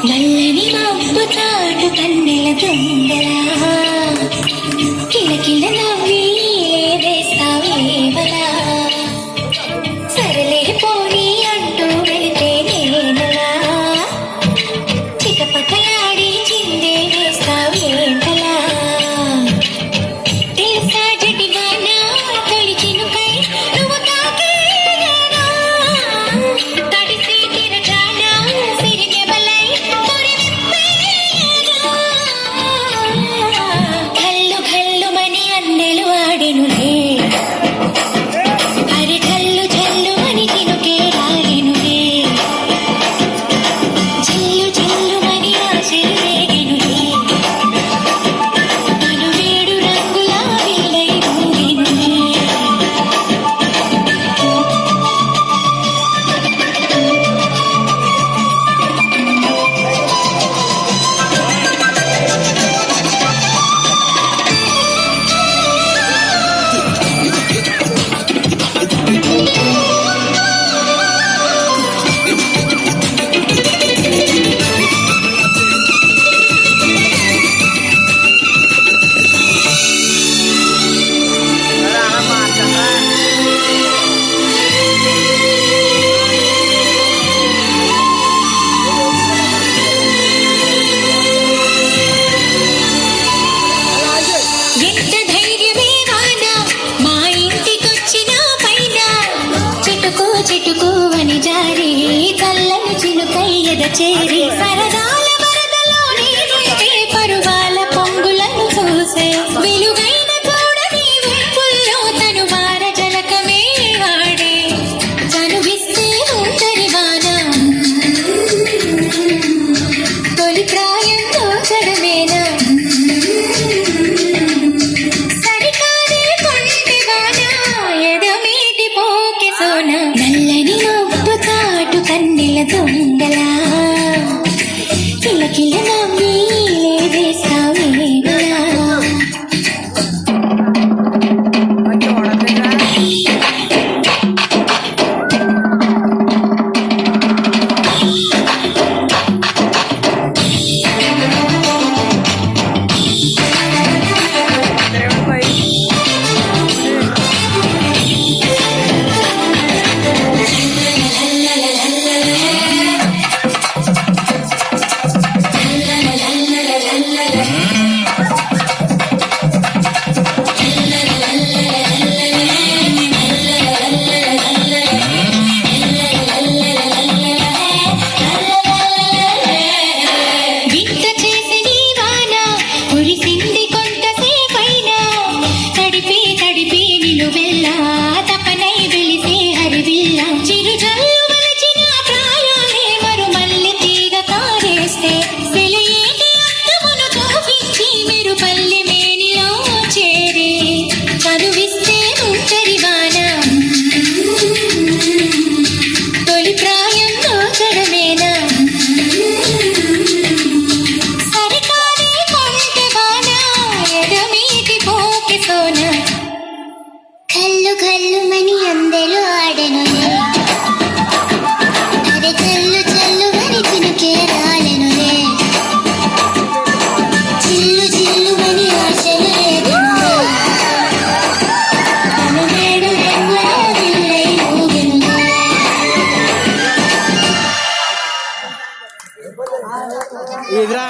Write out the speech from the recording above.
నల్లని మబ్బు తాడు కన్నెల దొంగలా కిలకిల నవ్వి వేస్తావేవలా సరలే పోనీ అంటూ వెళితే నేనలా చిటపటలాడి చిందే వేస్తావేంటలా తెలుసా జటిగానా తొలి చినుకై నువ్వు తాకేనా తడిసి తిరగానా సిరిగే బలై తొడివిప్పేనా ఘల్లు ఘల్లుమని అందెలు ఆడెనులే అరి ఘల్లు ఝల్లుమని చినుకే రాలెనులే జిల్లు జిల్లుమని ఆశలు రేగెనులే తను వేడు రంగుల విల్లై ఊగెనులే ఎంత ధైర్యమే వానా మా ఇంటికొచ్చిన పైన చిటుకు చిటుకు అని జారి చల్లని చినుకై ఎద చేరి సరదాల వరదలో నీరుంటే పరువాల పొంగులను చూసే వెలుగైన చూడని వెప్పుల్లో తను వార జలకమే వాడే చనువిస్తే ఉంటరి వాన తొలి ప్రాయంలో చడమేనా సరికాదే కొంటెవానా ఎదమీటి పోకె సోన నల్లని మబ్బు చాటు కన్నెల దొంగలా కిలకిల నవ్వి లేవేస్తావేవలా వింత చేసి నీ వాన కురిసింది కొంతసేపైనా తడిపి తడిపి నిలువెల్లా తపనై వెలిసే హరివిల్లా చిరు జల్లు వలచిన ప్రాయాలే మరుమల్లి తీగ కారేస్తే సెలయేటి అద్దమును చూపించి మీరు పల్లె మేనిలో చేరే చదువిస్తే ఉంటరి వాన తొలి ప్రాయంలో చడమేనా సరికాదే కొంటెవానా ఎదమీటి పోకె సోన ఘల్లు ఘల్లుమని అందెలు ఆడెనులే అరే ఘల్లు ఝల్లుమని చినుకే రాలెనులే జిల్లు జిల్లుమని ఆశలు రేగెనులే తను వేడు రంగుల విల్లై ఊగెనులే ఇదిరా